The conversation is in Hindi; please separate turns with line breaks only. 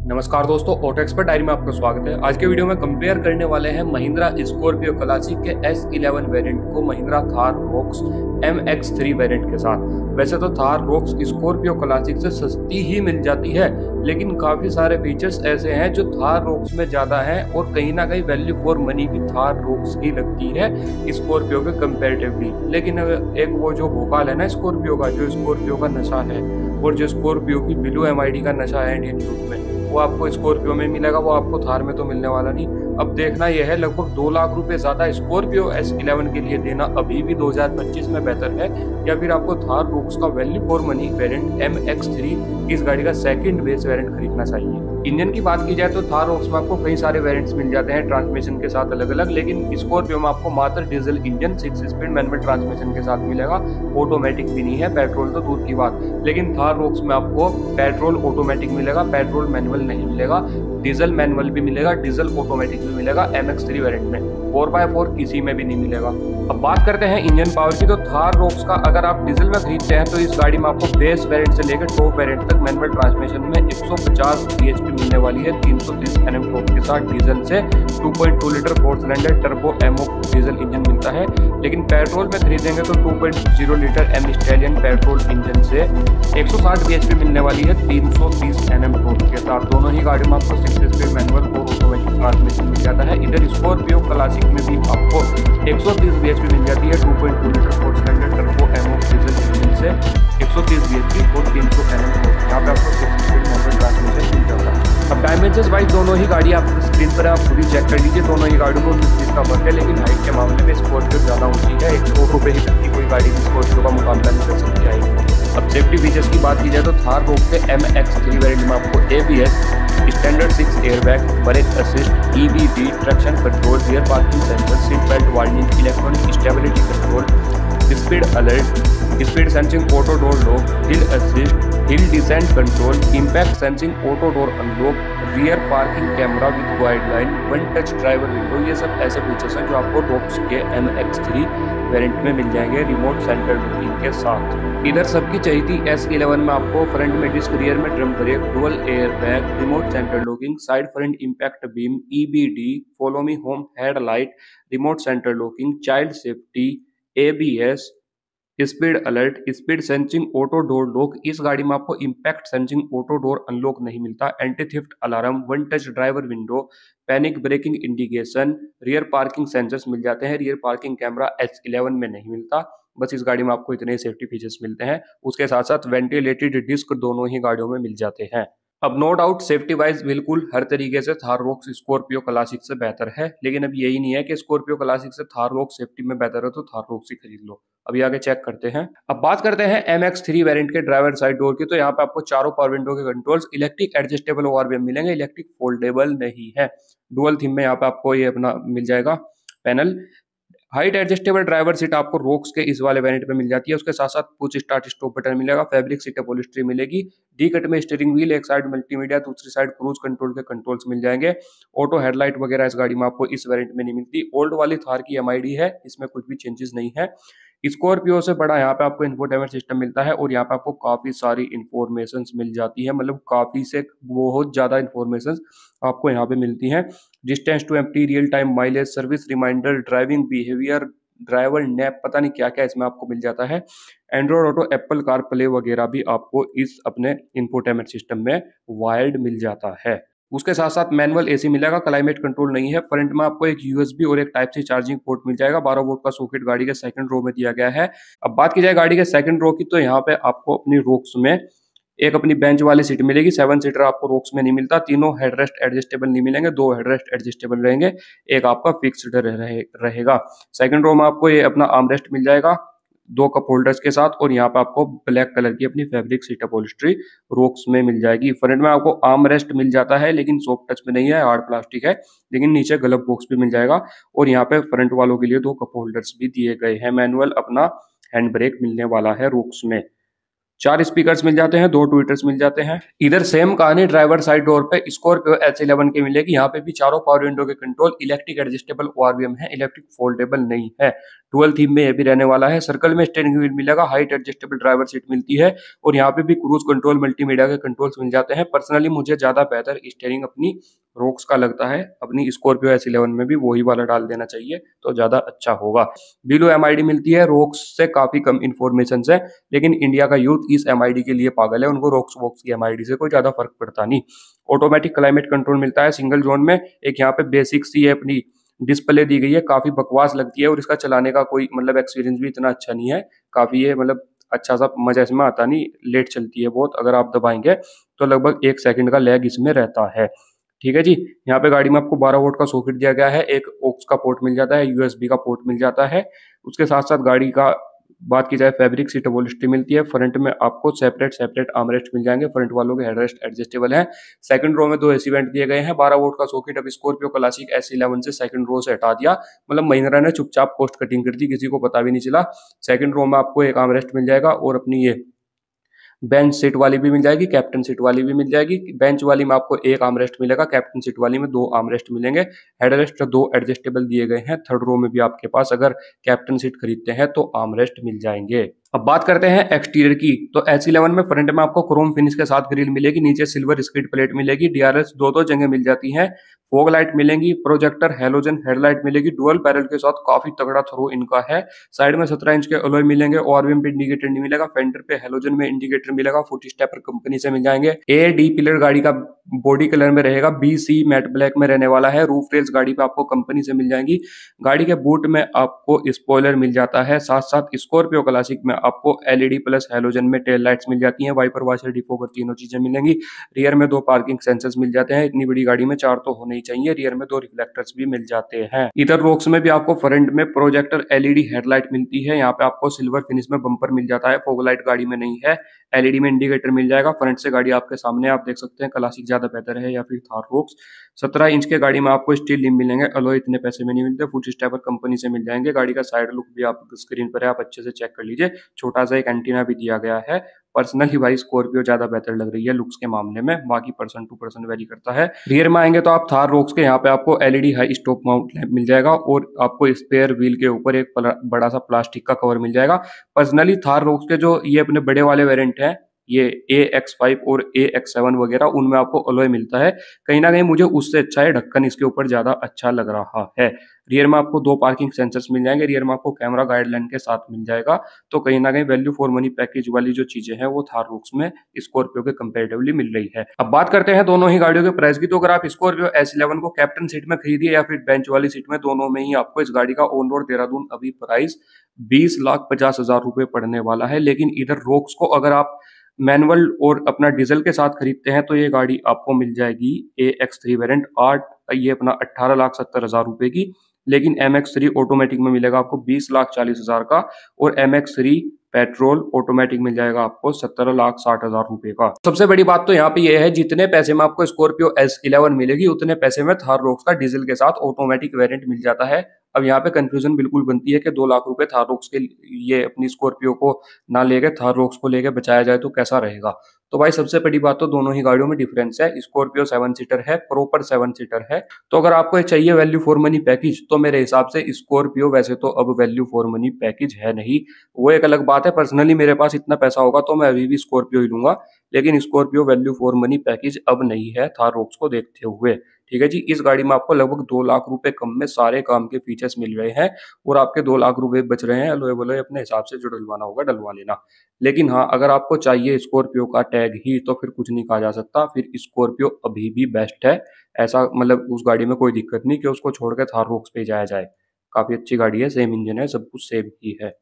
नमस्कार दोस्तों, ऑटो एक्सपर्ट डायरी में आपका स्वागत है। आज के वीडियो में कंपेयर करने वाले हैं महिंद्रा स्कॉर्पियो क्लासिक के S11 वेरिएंट को Mahindra Thar rocks MX3 variant के साथ। वैसे तो थार रोक्स स्कॉर्पियो क्लासिक से सस्ती ही मिल जाती है, लेकिन काफी सारे फीचर्स ऐसे हैं जो थार रोक्स में ज्यादा हैं और कहीं ना कहीं वैल्यू फॉर मनी भी थार रोक्स ही लगती है स्कॉर्पियो के कंपेरेटिवली। लेकिन एक वो जो भोकाल है ना स्कॉर्पियो का, जो स्कॉर्पियो का नशा है और जो स्कॉर्पियो की ब्लू MID का नशा है इंडियन यूथ में, वो आपको स्कॉर्पियो में मिलेगा, वो आपको थार में तो मिलने वाला नहीं। अब देखना यह है, लगभग 2 लाख रुपए ज्यादा स्कॉर्पियो S11 के लिए देना अभी भी 2025 में बेहतर है, या फिर आपको थार रोक्स का value for money variant MX3 इस गाड़ी का सेकंड बेस वेरिएंट खरीदना चाहिए। इंजन की बात की जाए तो थार रोक्स में आपको कई सारे वेरिएंट्स मिल जाते हैं ट्रांसमिशन के साथ अलग अलग, लेकिन स्कॉर्पियो में आपको मात्र diesel engine 6 speed manual transmission के साथ मिलेगा। ऑटोमेटिक भी नहीं है, पेट्रोल तो दूर की बात। लेकिन थार रोक्स में आपको पेट्रोल ऑटोमेटिक मिलेगा, पेट्रोल मैनुअल नहीं मिलेगा। डीजल मैनुअल भी मिलेगा, डीजल ऑटोमेटिक भी मिलेगा MX3 वेरिएंट में। 4x4 किसी में भी नहीं मिलेगा। अब बात करते हैं इंजन पावर की, तो थार रोक्स का अगर आप डीजल में खरीदते हैं तो इस गाड़ी में आपको बेस वेरिएंट से लेकर टॉप वेरिएंट तक मैनुअल ट्रांसमिशन में 150 bhp मिलने वाली है 330 Nm टॉर्क के साथ। डीजल से 2.2 लीटर 4 सिलेंडर टर्बो एमओ डीजल इंजन मिलता है, लेकिन पेट्रोल में खरीदेंगे तो 2.0 litre M Stallion petrol engine से 160 bhp मिलने वाली है 330 Nm टॉर्क के साथ। दोनों ही गाड़ी में आपको 6 स्पीड मैनुअल और ऑटोमेटिक ट्रांसमिशन मिल जाता है। इधर स्कॉर्पियो क्लासिक में भी आपको 130 bhp मिल जाती है 2.2 लीटर 4 सिलेंडर टर्बो एमओ डीजल इंजन से 130 bhp और 300 Nm टॉर्क। यहाँ पे आपको 6 स्पीड मैनुअल ट्रांसमिशन मिल जाता है। अब डायमेंशंस वाइज दोनों ही गाड़ी आप स्क्रीन पर आप पूरी चेक कर लीजिए, दोनों ही गाड़ियों को 19 का फर्क है, लेकिन हाइट के मामले में स्कॉर्पियो ज्यादा ऊंची है। 100 रुपए ही तक की कोई गाड़ी भी स्कॉर्पियो का मुकाबला नहीं कर सकती है। अब सेफ्टी फीचर्स की बात की जाए तो थार रोक्स के MX3 वेरिएंट में आपको ABS, standard 6 airbag, brake assist, EBD, traction control, rear parking sensor, seat belt warning, electronic stability control, speed alert, speed sensing auto door lock, hill assist, hill descent control, impact sensing auto door unlock, rear parking camera with guideline, one touch driver window. ये सब ऐसे फीचर्स हैं जो आपको रोक्स के MX3 वेरिएंट में मिल जाएंगे रिमोट सेंटर लॉकिंग के साथ। इधर सबकी चाहिए थी S11 में आपको फ्रंट में डिस्क, रियर में drum brake, dual air bag, remote centre locking, side front impact beam, EBD, follow me home headlight, remote centre locking, child safety, ABS, speed alert, speed sensing auto door lock. इस गाड़ी में आपको impact sensing auto door unlock नहीं मिलता। Anti theft alarm, one touch driver window, panic braking indication, rear parking sensors मिल जाते हैं। रियर पार्किंग कैमरा S11 में नहीं मिलता। बस इस गाड़ी में आपको इतने सेफ्टी फीचर्स मिलते हैं। उसके साथ साथ वेंटिलेटेड डिस्क दोनों ही गाड़ियों में मिल जाते हैं। अब नो डाउट सेफ्टी वाइज बिल्कुल हर तरीके से थार रोक्स स्कॉर्पियो क्लासिक से बेहतर है, लेकिन अब यही नहीं है कि स्कॉर्पियो क्लासिक से थार रोक्स सेफ्टी में बेहतर है तो थार रोक्स ही खरीद लो। अभी आगे चेक करते हैं। अब बात करते हैं MX3 वेरिएंट के ड्राइवर साइड डोर की, तो यहाँ पे आपको चारों पावर विंडो के कंट्रोल्स इलेक्ट्रिक एडजस्टेबल ORVM मिलेंगे, इलेक्ट्रिक फोल्डेबल नहीं है। डुअल थीम में यहाँ पे आपको ये अपना मिल जाएगा panel. Height adjustable driver seat आपको रोक्स के इस वाले वेरिएंट में मिल जाती है। उसके साथ साथ पुश स्टार्ट स्टॉप बटन मिलेगा, फैब्रिक सीट अपॉलिस्ट्री मिलेगी, डी कट में स्टीयरिंग व्हील, एक साइड मल्टीमीडिया, दूसरी साइड क्रूज कंट्रोल के कंट्रोल्स मिल जाएंगे। ऑटो हेडलाइट वगैरह इस गाड़ी में आपको इस वेरिएंट में नहीं मिलती। ओल्ड वाली थार की MID है, इसमें कुछ भी चेंजेस नहीं है। स्कॉर्पियो से बड़ा यहाँ पे आपको इंफोटेनमेंट सिस्टम मिलता है और यहाँ पे आपको काफी सारी इंफॉर्मेशन मिल जाती है, मतलब काफी से बहुत ज्यादा इंफॉर्मेशन आपको यहाँ पे मिलती हैं। Distance to empty, real time mileage, service reminder, driving behaviour, driver nap, पता नहीं क्या क्या इसमें आपको मिल जाता है। Android Auto, Apple CarPlay वगैरह भी आपको इस अपने इंफोटेनमेंट सिस्टम में वायर्ड मिल जाता है। उसके साथ साथ मैनुअल AC मिलेगा, क्लाइमेट कंट्रोल नहीं है। फ्रंट में आपको एक USB और एक टाइप C चार्जिंग पोर्ट मिल जाएगा। 12 वोल्ट का सॉकेट गाड़ी के सेकंड रो में दिया गया है। अब बात की जाए गाड़ी के सेकंड रो की, तो यहाँ पे आपको अपनी रोक्स में एक अपनी बेंच वाली सीट मिलेगी। 7 सीटर आपको रोक्स में नहीं मिलता। तीनों हेडरेस्ट एडजस्टेबल नहीं मिलेंगे, 2 हेडरेस्ट एडजस्टेबल रहेंगे, एक आपका फिक्स्ड रहेगा। सेकंड रो में आपको ये अपना आर्मरेस्ट मिल जाएगा 2 कप होल्डर्स के साथ, और यहाँ पे आपको ब्लैक कलर की अपनी फैब्रिक सीट अपॉलिस्ट्री रोक्स में मिल जाएगी। फ्रंट में आपको आर्म रेस्ट मिल जाता है, लेकिन सॉफ्ट टच में नहीं है, हार्ड प्लास्टिक है, लेकिन नीचे ग्लव बॉक्स भी मिल जाएगा। और यहाँ पे फ्रंट वालों के लिए 2 कप होल्डर्स भी दिए गए हैं। मैनुअल अपना हैंड ब्रेक मिलने वाला है रोक्स में। 4 स्पीकर्स मिल जाते हैं, 2 ट्विटर्स मिल जाते हैं। इधर सेम कहानी ड्राइवर साइड डोर पे स्कॉर्पियो S11 की मिलेगी। यहाँ पे भी चारों पावर विंडो के कंट्रोल इलेक्ट्रिक एडजस्टेबल ORVM है, इलेक्ट्रिक फोल्डेबल नहीं है। डुअल थीम में ये भी रहने वाला है। सर्कल में स्टीयरिंग व्हील मिलेगा, हाइट एडजस्टेबल ड्राइवर सीट मिलती है और यहाँ पे भी क्रूज कंट्रोल मल्टीमीडिया के कंट्रोल्स मिल जाते हैं। पर्सनली मुझे ज्यादा बेहतर स्टीयरिंग अपनी रोक्स का लगता है, अपनी स्कॉर्पियो S11 में भी वही वाला डाल देना चाहिए तो ज्यादा अच्छा होगा। बिलो MID मिलती है, रोक्स से काफी कम इन्फॉर्मेशन है, लेकिन इंडिया का यूथ इस MID के लिए पागल है, उनको रोक्स वोक्स की MID से कोई ज्यादा फर्क पड़ता नहीं। ऑटोमेटिक क्लाइमेट कंट्रोल मिलता है सिंगल जोन में। एक यहाँ पे बेसिक सी अपनी डिस्प्ले दी गई है, काफी बकवास लगती है और इसका चलाने का कोई मतलब एक्सपीरियंस भी इतना अच्छा नहीं है। काफी ये मतलब अच्छा सा मजा इसमें आता नहीं, लेट चलती है बहुत, अगर आप दबाएंगे तो लगभग 1 सेकंड का लैग इसमें रहता है। ठीक है जी। यहाँ पे गाड़ी में आपको 12 वोल्ट का सॉकेट दिया गया है, एक ऑक्स का पोर्ट मिल जाता है, USB का पोर्ट मिल जाता है। उसके साथ साथ गाड़ी का बात की जाए फैब्रिक सीट अपॉलिस्ट्री मिलती है। फ्रंट में आपको सेपरेट आर्मरेस्ट मिल जाएंगे, फ्रंट वालों के हेडरेस्ट एडजस्टेबल है। सेकंड रो में 2 AC वेंट दिए गए हैं। 12 वोल्ट का सॉकेट अब स्कॉर्पियो क्लासिक S11 से सेकंड रो से हटा दिया, मतलब महिंद्रा ने चुपचाप कॉस्ट कटिंग कर दी, किसी को पता भी नहीं चला। सेकंड रो में आपको एक आर्मरेस्ट मिल जाएगा और अपनी ये बेंच सीट वाली भी मिल जाएगी, कैप्टन सीट वाली भी मिल जाएगी। बेंच वाली में आपको एक आर्मरेस्ट मिलेगा, कैप्टन सीट वाली में 2 आर्मरेस्ट मिलेंगे। हेडरेस्ट 2 एडजस्टेबल दिए गए हैं। थर्ड रो में भी आपके पास अगर कैप्टन सीट खरीदते हैं तो आर्मरेस्ट मिल जाएंगे। अब बात करते हैं एक्सटीरियर की, तो S11 में फ्रंट में आपको क्रोम फिनिश के साथ ग्रिल मिलेगी, नीचे सिल्वर स्किड प्लेट मिलेगी, DRS दो जगह मिल जाती है, फॉग लाइट मिलेंगी, प्रोजेक्टर हेलोजन हेडलाइट मिलेगी, डुअल पैरल के साथ काफी तगड़ा थ्रो इनका है। साइड में 17 इंच के अलॉय मिलेंगे, ORVM पे इंडिकेटर नहीं मिलेगा, फेंडर पे हेलोजन में इंडिकेटर मिलेगा, फुट स्टेपर कंपनी से मिल जाएंगे। AD पिलर गाड़ी का बॉडी कलर में रहेगा, BC मैट ब्लैक में रहने वाला है। रूफ रेल्स गाड़ी पे आपको कंपनी से मिल जाएंगी। गाड़ी के बूट में आपको स्पॉइलर मिल जाता है, साथ साथ स्कॉर्पियो क्लासिक में आपको LED प्लस हेलोजन में टेल लाइट्स मिल जाती हैं, वाइपर वाशर डिफोगर तीनों चीजें मिलेंगी। रियर में 2 पार्किंग सेंसर्स मिल जाते हैं, इतनी बड़ी गाड़ी में 4 तो होने ही चाहिए। रियर में 2 रिफ्लेक्टर्स भी मिल जाते हैं। इधर रोक्स में भी आपको फ्रंट में प्रोजेक्टर LED हेडलाइट मिलती है, यहाँ पे आपको सिल्वर फिनिश में बम्पर मिल जाता है, फॉग लाइट गाड़ी में नहीं है। LED में इंडिकेटर मिल जाएगा। फ्रंट से गाड़ी आपके सामने, आप देख सकते हैं क्लासिक ज्यादा बेहतर है या फिर थार रोक्स। 17 इंच के गाड़ी में आपको स्टील रिम मिलेंगे, अलॉय इतने पैसे में नहीं मिलते, फुट स्टेपर कंपनी से मिल जाएंगे। गाड़ी का साइड लुक भी आप स्क्रीन पर है, आप अच्छे से चेक कर लीजिए, छोटा सा एक एंटीना भी दिया गया है। पर्सनली भाई स्कॉर्पियो ज्यादा बेहतर लग रही है लुक्स के मामले में, बाकी पर्सन टू पर्सन वेरी करता है। रियर में आएंगे तो आप थार रोक्स के यहाँ पे आपको LED high stop mount lamp मिल जाएगा और आपको स्पेयर व्हील के ऊपर एक बड़ा सा प्लास्टिक का कवर मिल जाएगा। पर्सनली थार रोक्स के जो ये अपने बड़े वाले वेरिएंट हैं, ये AX5 और AX7 वगैरह, उनमें आपको अलॉय मिलता है। कहीं ना कहीं मुझे उससे अच्छा है ढक्कन इसके ऊपर ज्यादा अच्छा लग रहा है। रियर में आपको 2 पार्किंग सेंसर्स मिल जाएंगे, रियर में आपको कैमरा गाइडलाइन के साथ मिल जाएगा। तो कहीं ना कहीं वैल्यू फॉर मनी पैकेज वाली जो चीजें हैं वो थार रोक्स में स्कॉर्पियो के कंपेरेटिवली मिल रही है। अब बात करते हैं दोनों ही गाड़ियों के प्राइस की, तो अगर आप स्कॉर्पियो S11 को कैप्टन सीट में खरीदिए या फिर बेंच वाली सीट में, दोनों में ही आपको इस गाड़ी का ऑन रोड देहरादून अभी प्राइस 20,50,000 रुपए पड़ने वाला है। लेकिन इधर रोक्स को अगर आप मैनुअल और अपना डीजल के साथ खरीदते हैं तो ये गाड़ी आपको मिल जाएगी AX3 वेरिएंट 8, ये अपना 18,70,000 रुपए की। लेकिन MX3 ऑटोमेटिक में मिलेगा आपको 20,40,000 का, और MX3 पेट्रोल ऑटोमेटिक मिल जाएगा आपको 17,60,000 रुपए का। सबसे बड़ी बात तो यहाँ पे ये है, जितने पैसे में आपको स्कॉर्पियो S11 मिलेगी उतने पैसे में थार रोक्स का डीजल के साथ ऑटोमेटिक वेरिएंट मिल जाता है। अब यहाँ पे कंफ्यूजन बिल्कुल बनती है कि 2 लाख रुपए थार रोक्स के ये अपनी स्कॉर्पियो को ना लेके थार रोक्स को लेके बचाया जाए तो कैसा रहेगा। तो भाई सबसे बड़ी बात तो दोनों ही गाड़ियों में डिफरेंस है। स्कॉर्पियो 7 सीटर है, प्रॉपर 7 सीटर है। तो अगर आपको चाहिए वैल्यू फॉर मनी पैकेज, तो मेरे हिसाब से स्कॉर्पियो वैसे तो अब वैल्यू फॉर मनी पैकेज है नहीं, वो एक अलग बात है। पर्सनली मेरे पास इतना पैसा होगा तो मैं अभी भी स्कॉर्पियो ही लूंगा, लेकिन Scorpio value for money package अब नहीं है थार रोक्स को देखते हुए। ठीक है जी। इस गाड़ी में आपको लगभग 2 लाख रुपए कम में सारे काम के फीचर्स मिल रहे हैं और आपके 2 लाख रुपए बच रहे हैं। अलॉय वलॉय अपने हिसाब से जो डलवाना होगा डलवा लेना। लेकिन हाँ, अगर आपको चाहिए स्कॉर्पियो का टैग ही, तो फिर कुछ नहीं कहा जा सकता, फिर स्कॉर्पियो अभी भी बेस्ट है। ऐसा मतलब उस गाड़ी में कोई दिक्कत नहीं कि उसको छोड़ के थार रोक्स पे जाया जाए। काफी अच्छी गाड़ी है, सेम इंजन है, सब कुछ सेम ही है।